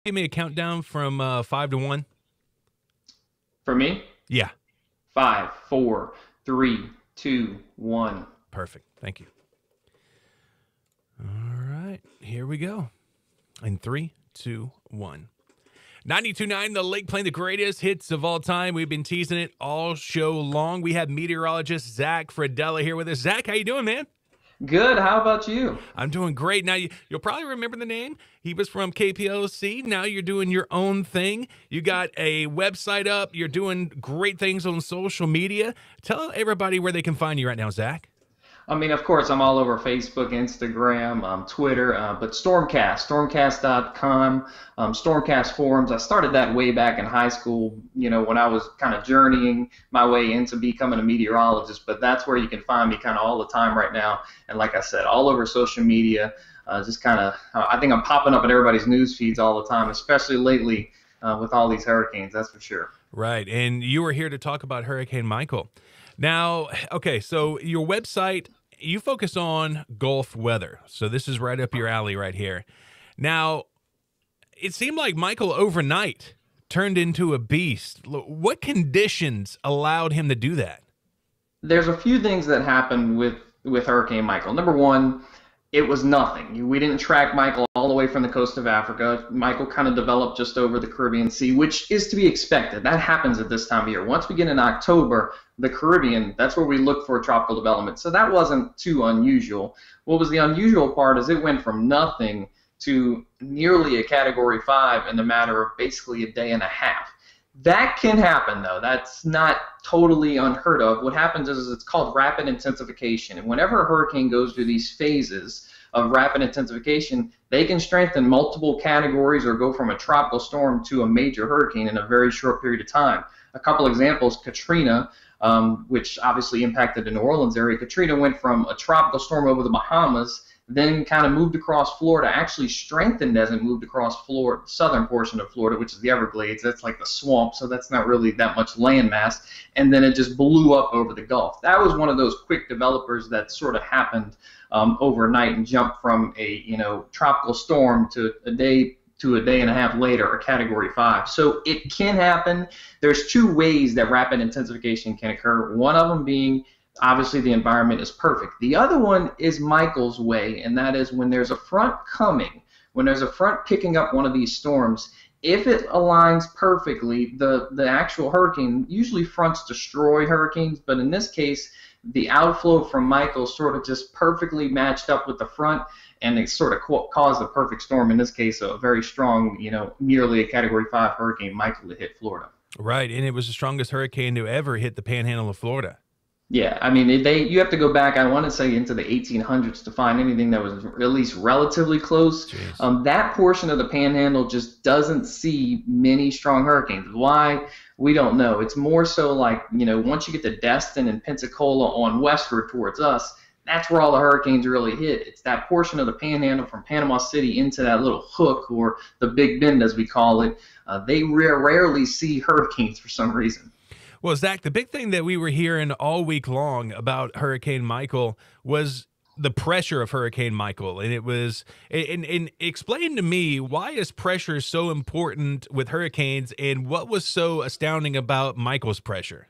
Give me a countdown from 5 to 1. For me, Yeah. 5, 4, 3, 2, 1. Perfect. Thank you. All right. Here we go. In 3, 2, 1. 92.9, the Lake playing the greatest hits of all time. We've been teasing it all show long. We have meteorologist Zack Fradella here with us. Zack, how you doing, man? Good. How about you? I'm doing great. Now, you'll probably remember the name. He was from KPOC. Now you're doing your own thing. You got a website up. You're doing great things on social media. Tell everybody where they can find you right now, Zack. I mean, of course, I'm all over Facebook, Instagram, Twitter, but Stormcast.com, Stormcast forums. I started that way back in high school, when I was kind of journeying my way into becoming a meteorologist. But that's where you can find me kind of all the time right now. And like I said, all over social media, just kind of, I think I'm popping up in everybody's news feeds all the time, especially lately with all these hurricanes, that's for sure. Right. And you were here to talk about Hurricane Michael. Now, okay, so your website, you focus on Gulf weather. So this is right up your alley right here. Now, it seemed like Michael overnight turned into a beast. What conditions allowed him to do that? There's a few things that happened with Hurricane Michael. Number one, it was nothing. We didn't track Michael all the way from the coast of Africa. Michael kind of developed just over the Caribbean Sea, which is to be expected. That happens at this time of year. Once we get in October, the Caribbean, that's where we look for tropical development. So that wasn't too unusual. What was the unusual part is it went from nothing to nearly a Category 5 in the matter of basically a day and a half. That can happen, though. That's not totally unheard of. What happens is it's called rapid intensification. And whenever a hurricane goes through these phases of rapid intensification, they can strengthen multiple categories or go from a tropical storm to a major hurricane in a very short period of time. A couple examples, Katrina, which obviously impacted the New Orleans area. Katrina went from a tropical storm over the Bahamas, then kind of moved across Florida, actually strengthened as it moved across Florida, the southern portion of Florida, which is the Everglades. That's like the swamp, so that's not really that much landmass. And then it just blew up over the Gulf. That was one of those quick developers that sort of happened overnight and jumped from a tropical storm to a day and a half later, a Category 5. So it can happen. There's two ways that rapid intensification can occur. One of them being obviously the environment is perfect. The other one is Michael's way, and that is when there's a front coming, when there's a front picking up one of these storms, if it aligns perfectly, the actual hurricane, usually fronts destroy hurricanes, but in this case, the outflow from Michael sort of just perfectly matched up with the front, and it sort of caused the perfect storm, in this case, a very strong, nearly a Category 5 hurricane, Michael, to hit Florida. Right, and it was the strongest hurricane to ever hit the panhandle of Florida. Yeah, I mean, you have to go back, I want to say, into the 1800s to find anything that was at least relatively close. That portion of the Panhandle just doesn't see many strong hurricanes. Why? We don't know. It's more so like, once you get to Destin and Pensacola on westward towards us, that's where all the hurricanes really hit. It's that portion of the Panhandle from Panama City into that little hook, or the Big Bend as we call it. They rarely see hurricanes for some reason. Well, Zack, the big thing that we were hearing all week long about Hurricane Michael was the pressure of Hurricane Michael. And it was, and explain to me, why is pressure so important with hurricanes, and what was so astounding about Michael's pressure?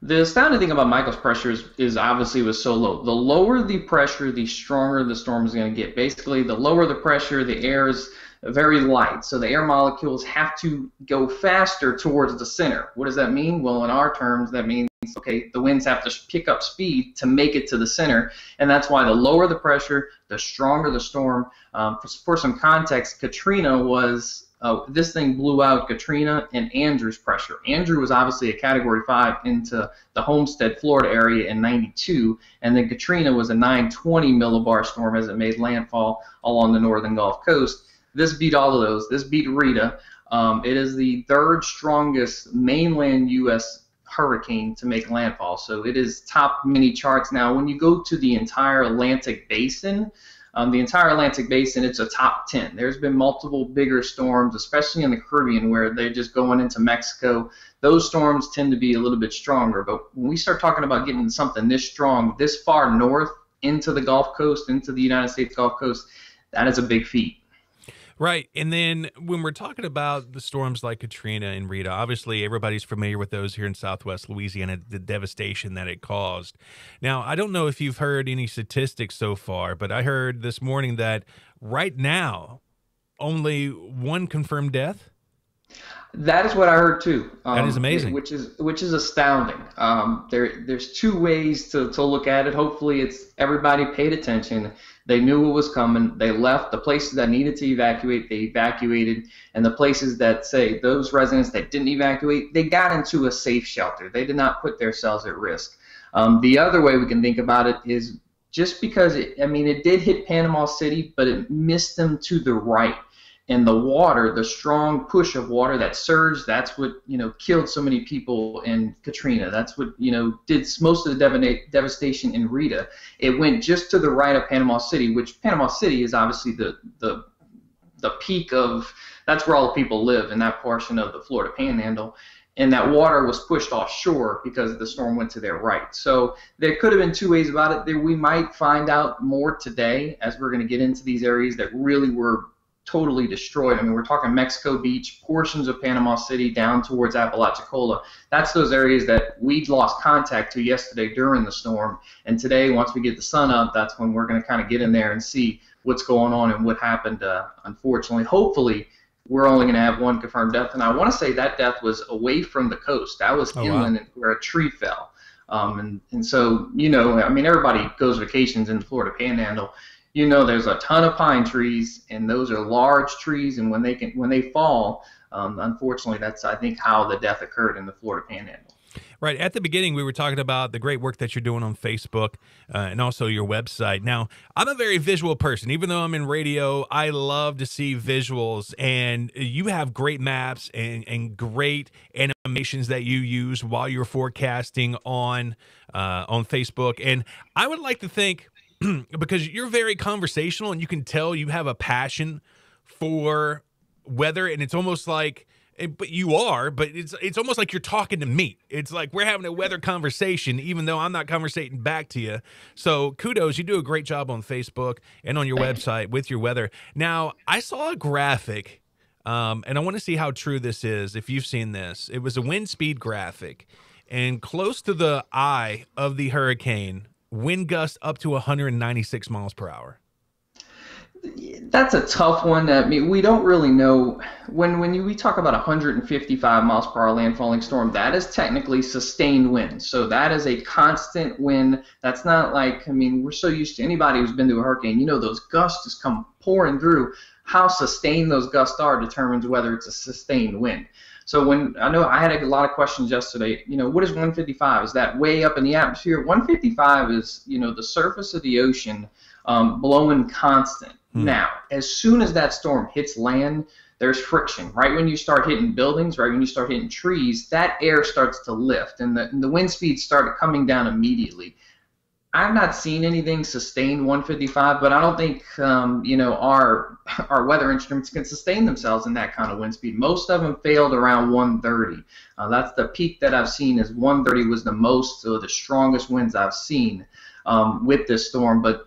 The astounding thing about Michael's pressure is obviously it was so low. The lower the pressure, the stronger the storm is going to get. Basically, the lower the pressure, the air is very light. So the air molecules have to go faster towards the center. What does that mean? Well, in our terms, that means, okay, the winds have to pick up speed to make it to the center. And that's why the lower the pressure, the stronger the storm. For some context, Katrina was... this thing blew out Katrina and Andrew's pressure. Andrew was obviously a Category 5 into the Homestead, Florida area in '92, and then Katrina was a 920 millibar storm as it made landfall along the northern Gulf Coast. This beat all of those. This beat Rita. It is the third strongest mainland U.S. hurricane to make landfall, so it is top many charts. Now, when you go to the entire Atlantic Basin, it's a top 10. There's been multiple bigger storms, especially in the Caribbean, where they're just going into Mexico. Those storms tend to be a little bit stronger. But when we start talking about getting something this strong, this far north into the Gulf Coast, into the United States Gulf Coast, that is a big feat. Right. And then when we're talking about the storms like Katrina and Rita, obviously everybody's familiar with those here in Southwest Louisiana, the devastation that it caused. Now, I don't know if you've heard any statistics so far, but I heard this morning that right now, only one confirmed death. That is what I heard too. That is amazing. Which is astounding. There's two ways to look at it. Hopefully, it's everybody paid attention. They knew what was coming. They left the places that needed to evacuate. They evacuated, and the places that say those residents that didn't evacuate, they got into a safe shelter. They did not put themselves at risk. The other way we can think about it is just because it did hit Panama City, but it missed them to the right. And the water, the strong push of water that surged, that's what killed so many people in Katrina. That's what did most of the devastation in Rita. It went just to the right of Panama City, which Panama City is obviously the peak of, that's where all the people live in that portion of the Florida Panhandle. And that water was pushed offshore because the storm went to their right. So there could have been two ways about it. We might find out more today as we're going to get into these areas that really were totally destroyed. We're talking Mexico Beach, portions of Panama City down towards Apalachicola. That's those areas that we lost contact to yesterday during the storm. And today, once we get the sun up, that's when we're going to kind of get in there and see what's going on and what happened. Unfortunately, hopefully, we're only going to have one confirmed death. And I want to say that death was away from the coast. That was inland where a tree fell. And so, everybody goes vacations in the Florida Panhandle. There's a ton of pine trees, and those are large trees, and when they fall, unfortunately, that's, I think, how the death occurred in the Florida Panhandle. Right. At the beginning, we were talking about the great work that you're doing on Facebook and also your website. Now, I'm a very visual person. Even though I'm in radio, I love to see visuals, and you have great maps and great animations that you use while you're forecasting on Facebook. And I would like to think, because you're very conversational and you can tell you have a passion for weather, and it's almost like, but it's almost like you're talking to me. It's like we're having a weather conversation, even though I'm not conversating back to you. So kudos, you do a great job on Facebook and on your website with your weather. Now, I saw a graphic, and I want to see how true this is, if you've seen this. It was a wind speed graphic, and close to the eye of the hurricane, wind gusts up to 196 miles per hour. That's a tough one. We don't really know. When we talk about 155 miles per hour landfalling storm, that is technically sustained wind. So that is a constant wind. That's not like, we're so used to, anybody who's been to a hurricane, those gusts just come pouring through. How sustained those gusts are determines whether it's a sustained wind. So I know I had a lot of questions yesterday, what is 155? Is that way up in the atmosphere? 155 is, the surface of the ocean blowing constant. Now, as soon as that storm hits land, there's friction. Right when you start hitting buildings, right when you start hitting trees, that air starts to lift, and the wind speeds start coming down immediately. I've not seen anything sustain 155, but I don't think our weather instruments can sustain themselves in that kind of wind speed. Most of them failed around 130. That's the peak that I've seen. Is 130 was the most, or the strongest winds I've seen with this storm. But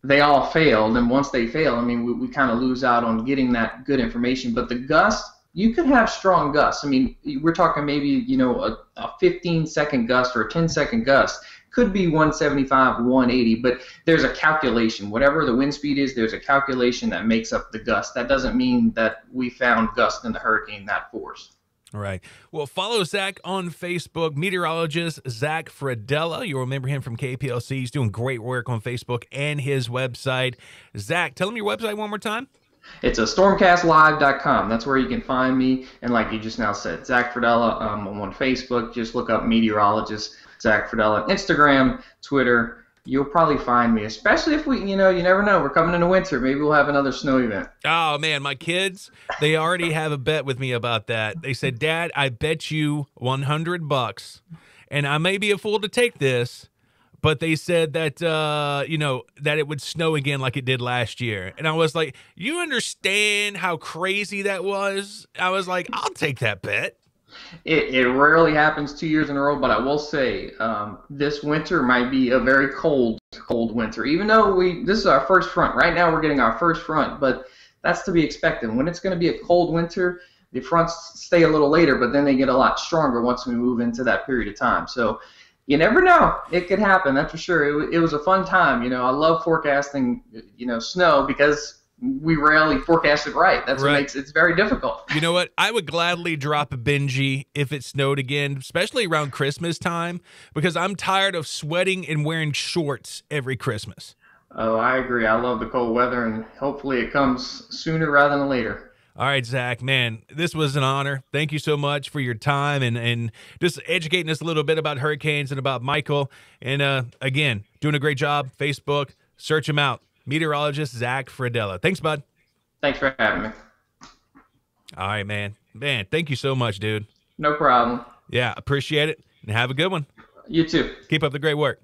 they all failed, and once they fail, we kind of lose out on getting that good information. But the gusts, you could have strong gusts. We're talking maybe a 15-second gust or a 10-second gust. Could be 175, 180, but there's a calculation. Whatever the wind speed is, there's a calculation that makes up the gust. That doesn't mean that we found gust in the hurricane that force. All right. Well, follow Zack on Facebook, Meteorologist Zack Fradella. You'll remember him from KPLC. He's doing great work on Facebook and his website. Zack, tell him your website one more time. It's a stormcastlive.com. That's where you can find me. And like you just now said, Zack Fradella. I'm on Facebook. Just look up Meteorologist Zack Fradella. Instagram, Twitter. You'll probably find me, especially if you never know. We're coming into winter. Maybe we'll have another snow event. Oh, man, my kids, they already have a bet with me about that. They said, Dad, I bet you $100, and I may be a fool to take this, but they said that, that it would snow again like it did last year. And I was like, you understand how crazy that was? I was like, I'll take that bet. It rarely happens 2 years in a row, but I will say this winter might be a very cold winter. Even though this is our first front. Right now we're getting our first front, but that's to be expected. When it's going to be a cold winter, the fronts stay a little later, but then they get a lot stronger once we move into that period of time. So you never know. It could happen, that's for sure. It was a fun time. I love forecasting, snow because we rarely forecast it right. That's what makes it very difficult. You know what? I would gladly drop a Benji if it snowed again, especially around Christmas time, because I'm tired of sweating and wearing shorts every Christmas. Oh, I agree. I love the cold weather, and hopefully it comes sooner rather than later. All right, Zach, man, this was an honor. Thank you so much for your time and just educating us a little bit about hurricanes and about Michael. And again, doing a great job. Facebook, search him out. Meteorologist Zack Fradella. Thanks, bud. Thanks for having me. All right, man. Man, thank you so much, dude. No problem. Yeah, appreciate it. And have a good one. You too. Keep up the great work.